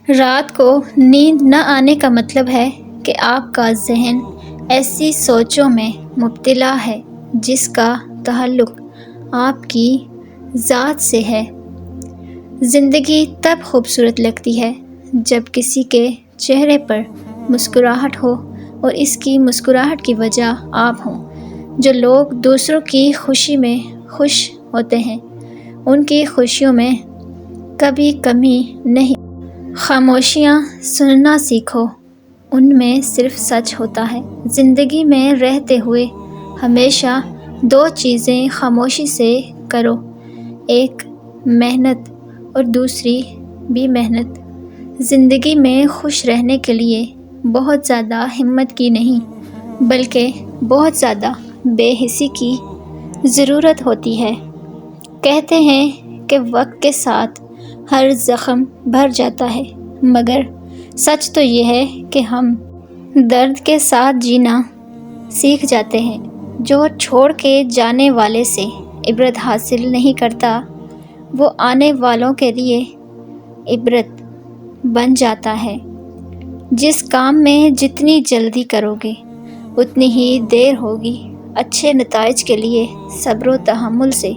رات کو نیند نہ آنے کا مطلب ہے کہ آپ کا ذہن ایسی سوچوں میں مبتلا ہے جس کا تعلق آپ کی ذات سے ہے۔ زندگی تب خوبصورت لگتی ہے جب کسی کے چہرے پر مسکراہٹ ہو اور اس کی مسکراہٹ کی وجہ آپ ہوں۔ جو لوگ دوسروں کی خوشی میں خوش ہوتے ہیں ان کی خوشیوں میں کبھی کمی نہیں۔ خاموشیاں سننا سیکھو، ان میں صرف سچ ہوتا ہے۔ زندگی میں رہتے ہوئے ہمیشہ دو چیزیں خاموشی سے کرو، ایک محنت اور دوسری بھی محنت۔ زندگی میں خوش رہنے کے لیے بہت زیادہ ہمت کی نہیں بلکہ بہت زیادہ بے حسی کی ضرورت ہوتی ہے۔ کہتے ہیں کہ وقت کے ساتھ ہر زخم بھر جاتا ہے، مگر سچ تو یہ ہے کہ ہم درد کے ساتھ جینا سیکھ جاتے ہیں۔ جو چھوڑ کے جانے والے سے عبرت حاصل نہیں کرتا وہ آنے والوں کے لیے عبرت بن جاتا ہے۔ جس کام میں جتنی جلدی کرو گے اتنی ہی دیر ہوگی۔ اچھے نتائج کے لیے صبر و تحمل سے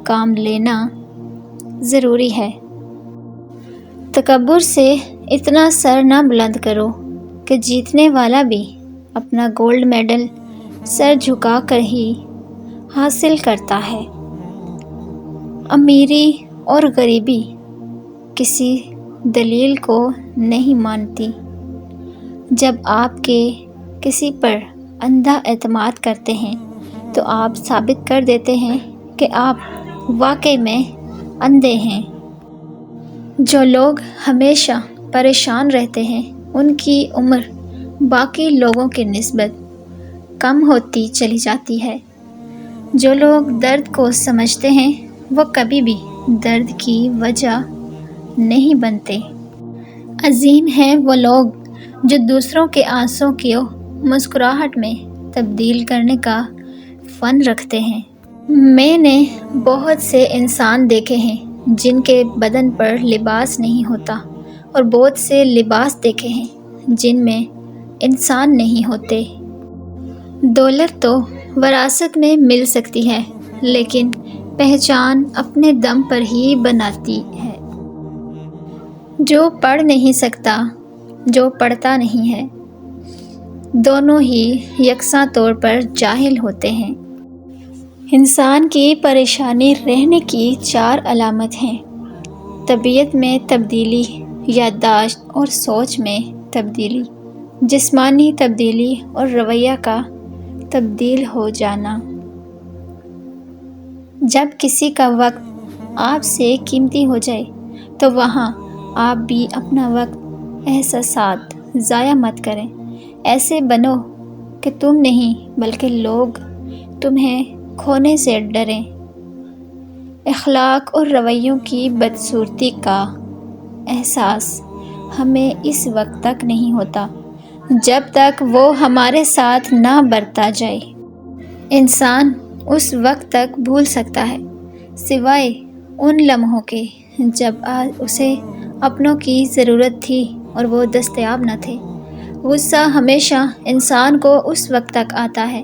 کام لینا ضروری ہے۔ تکبر سے اتنا سر نہ بلند کرو کہ جیتنے والا بھی اپنا گولڈ میڈل سر جھکا کر ہی حاصل کرتا ہے۔ امیری اور غریبی کسی دلیل کو نہیں مانتی۔ جب آپ کسی پر اندھا اعتماد کرتے ہیں تو آپ ثابت کر دیتے ہیں کہ آپ واقعی میں اندھے ہیں۔ جو لوگ ہمیشہ پریشان رہتے ہیں ان کی عمر باقی لوگوں کی نسبت کم ہوتی چلی جاتی ہے۔ جو لوگ درد کو سمجھتے ہیں وہ کبھی بھی درد کی وجہ نہیں بنتے۔ عظیم ہیں وہ لوگ جو دوسروں کے آنسوں کو مسکراہٹ میں تبدیل کرنے کا فن رکھتے ہیں۔ میں نے بہت سے انسان دیکھے ہیں جن کے بدن پر لباس نہیں ہوتا اور بہت سے لباس دیکھے ہیں جن میں انسان نہیں ہوتے۔ دولت تو وراثت میں مل سکتی ہے لیکن پہچان اپنے دم پر ہی بناتی ہے۔ جو پڑھ نہیں سکتا، جو پڑھتا نہیں ہے، دونوں ہی یکساں طور پر جاہل ہوتے ہیں۔ انسان کی پریشانی رہنے کی 4 علامت ہیں: طبیعت میں تبدیلی، یادداشت اور سوچ میں تبدیلی، جسمانی تبدیلی اور رویہ کا تبدیل ہو جانا۔ جب کسی کا وقت آپ سے قیمتی ہو جائے تو وہاں آپ بھی اپنا وقت احساسات ضائع مت کریں۔ ایسے بنو کہ تم نہیں بلکہ لوگ تمہیں کھونے سے ڈریں۔ اخلاق اور رویوں کی بدصورتی کا احساس ہمیں اس وقت تک نہیں ہوتا جب تک وہ ہمارے ساتھ نہ برتا جائے۔ انسان اس وقت تک بھول سکتا ہے سوائے ان لمحوں کے جب اسے اپنوں کی ضرورت تھی اور وہ دستیاب نہ تھے۔ غصہ ہمیشہ انسان کو اس وقت تک آتا ہے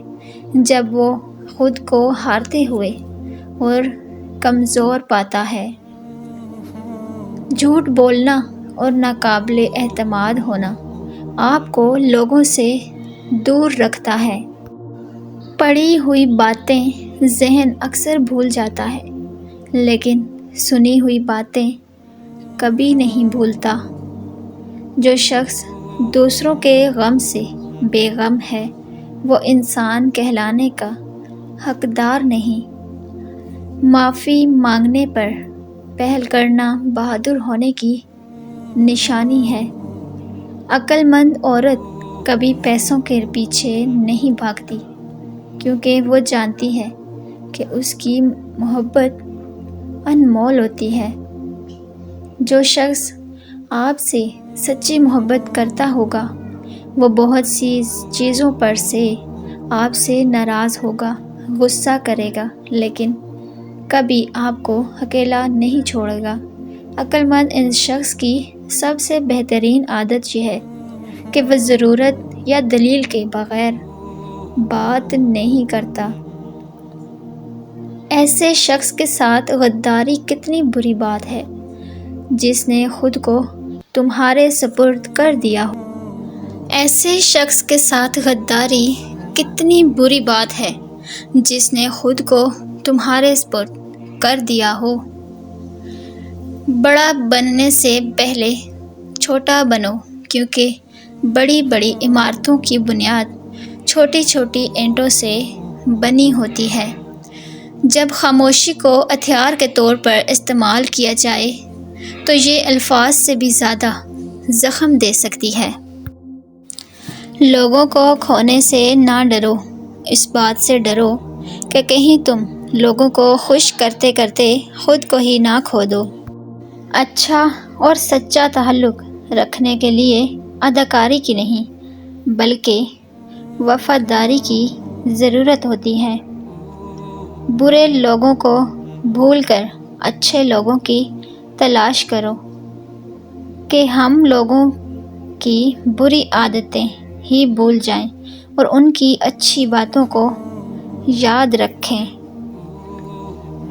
جب وہ خود کو ہارتے ہوئے اور کمزور پاتا ہے۔ جھوٹ بولنا اور ناقابل اعتماد ہونا آپ کو لوگوں سے دور رکھتا ہے۔ پڑھی ہوئی باتیں ذہن اکثر بھول جاتا ہے لیکن سنی ہوئی باتیں کبھی نہیں بھولتا۔ جو شخص دوسروں کے غم سے بے غم ہے وہ انسان کہلانے کا حقدار نہیں۔ معافی مانگنے پر پہل کرنا بہادر ہونے کی نشانی ہے۔ عقل مند عورت کبھی پیسوں کے پیچھے نہیں بھاگتی کیونکہ وہ جانتی ہے کہ اس کی محبت انمول ہوتی ہے۔ جو شخص آپ سے سچی محبت کرتا ہوگا وہ بہت سی چیزوں پر سے آپ سے ناراض ہوگا، غصہ کرے گا لیکن کبھی آپ کو اکیلا نہیں چھوڑے گا۔ عقل مند ان شخص کی سب سے بہترین عادت یہ ہے کہ وہ ضرورت یا دلیل کے بغیر بات نہیں کرتا۔ ایسے شخص کے ساتھ غداری کتنی بری بات ہے جس نے خود کو تمہارے سپرد کر دیا ہو۔ ایسے شخص کے ساتھ غداری کتنی بری بات ہے جس نے خود کو تمہارے سپرد کر دیا ہو۔ بڑا بننے سے پہلے چھوٹا بنو، کیونکہ بڑی بڑی عمارتوں کی بنیاد چھوٹی چھوٹی اینٹوں سے بنی ہوتی ہے۔ جب خاموشی کو ہتھیار کے طور پر استعمال کیا جائے تو یہ الفاظ سے بھی زیادہ زخم دے سکتی ہے۔ لوگوں کو کھونے سے نہ ڈرو، اس بات سے ڈرو کہ کہیں تم لوگوں کو خوش کرتے کرتے خود کو ہی نہ کھو دو۔ اچھا اور سچا تعلق رکھنے کے لیے اداکاری کی نہیں بلکہ وفاداری کی ضرورت ہوتی ہے۔ برے لوگوں کو بھول کر اچھے لوگوں کی تلاش کرو کہ ہم لوگوں کی بری عادتیں ہی بھول جائیں اور ان کی اچھی باتوں کو یاد رکھیں۔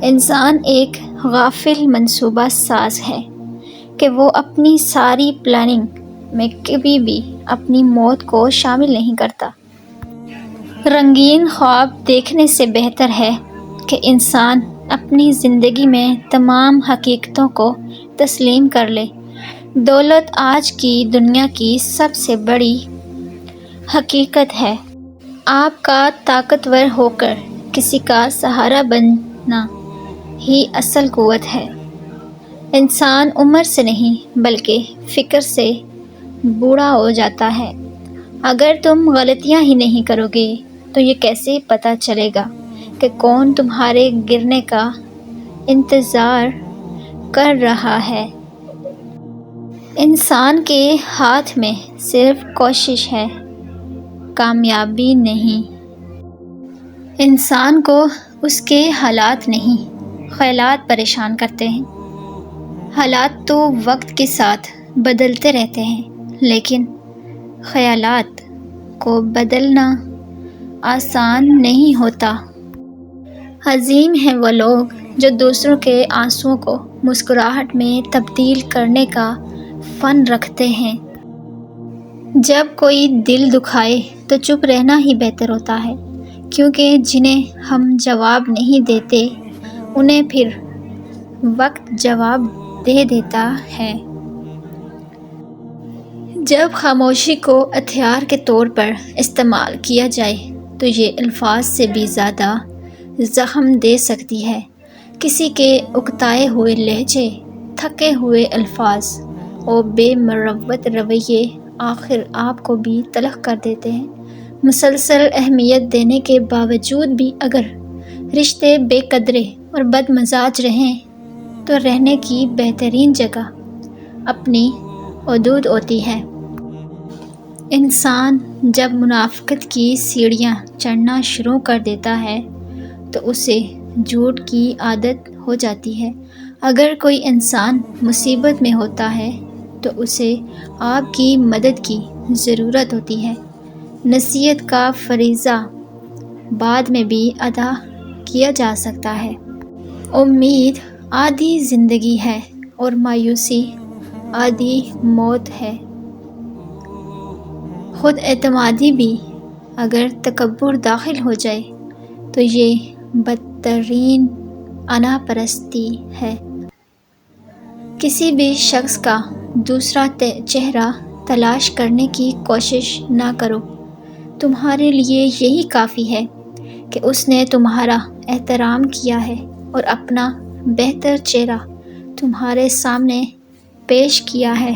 انسان ایک غافل منصوبہ ساز ہے کہ وہ اپنی ساری پلاننگ میں کبھی بھی اپنی موت کو شامل نہیں کرتا۔ رنگین خواب دیکھنے سے بہتر ہے کہ انسان اپنی زندگی میں تمام حقیقتوں کو تسلیم کر لے۔ دولت آج کی دنیا کی سب سے بڑی حقیقت ہے۔ آپ کا طاقتور ہو کر کسی کا سہارا بننا ہی اصل قوت ہے۔ انسان عمر سے نہیں بلکہ فکر سے بوڑھا ہو جاتا ہے۔ اگر تم غلطیاں ہی نہیں کرو گے تو یہ کیسے پتہ چلے گا کہ کون تمہارے گرنے کا انتظار کر رہا ہے۔ انسان کے ہاتھ میں صرف کوشش ہے، کامیابی نہیں۔ انسان کو اس کے حالات نہیں، خیالات پریشان کرتے ہیں۔ حالات تو وقت کے ساتھ بدلتے رہتے ہیں، لیکن خیالات کو بدلنا آسان نہیں ہوتا۔ عظیم ہیں وہ لوگ جو دوسروں کے آنسوؤں کو مسکراہٹ میں تبدیل کرنے کا فن رکھتے ہیں۔ جب کوئی دل دکھائے تو چپ رہنا ہی بہتر ہوتا ہے، کیونکہ جنہیں ہم جواب نہیں دیتے انہیں پھر وقت جواب دے دیتا ہے۔ جب خاموشی کو ہتھیار کے طور پر استعمال کیا جائے تو یہ الفاظ سے بھی زیادہ زخم دے سکتی ہے۔ کسی کے اکتائے ہوئے لہجے، تھکے ہوئے الفاظ اور بے مروت رویے آخر آپ کو بھی تلخ کر دیتے ہیں۔ مسلسل اہمیت دینے کے باوجود بھی اگر رشتے بے قدرے اور بد مزاج رہیں تو رہنے کی بہترین جگہ اپنی حدود ہوتی ہے۔ انسان جب منافقت کی سیڑھیاں چڑھنا شروع کر دیتا ہے تو اسے جھوٹ کی عادت ہو جاتی ہے۔ اگر کوئی انسان مصیبت میں ہوتا ہے تو اسے آپ کی مدد کی ضرورت ہوتی ہے۔ نصیحت کا فریضہ بعد میں بھی ادا کیا جا سکتا ہے۔ امید آدھی زندگی ہے اور مایوسی آدھی موت ہے۔ خود اعتمادی بھی اگر تکبر داخل ہو جائے تو یہ بدترین انا پرستی ہے۔ کسی بھی شخص کا دوسرا چہرہ تلاش کرنے کی کوشش نہ کرو۔ تمہارے لیے یہی کافی ہے کہ اس نے تمہارا احترام کیا ہے اور اپنا بہتر چہرہ تمہارے سامنے پیش کیا ہے۔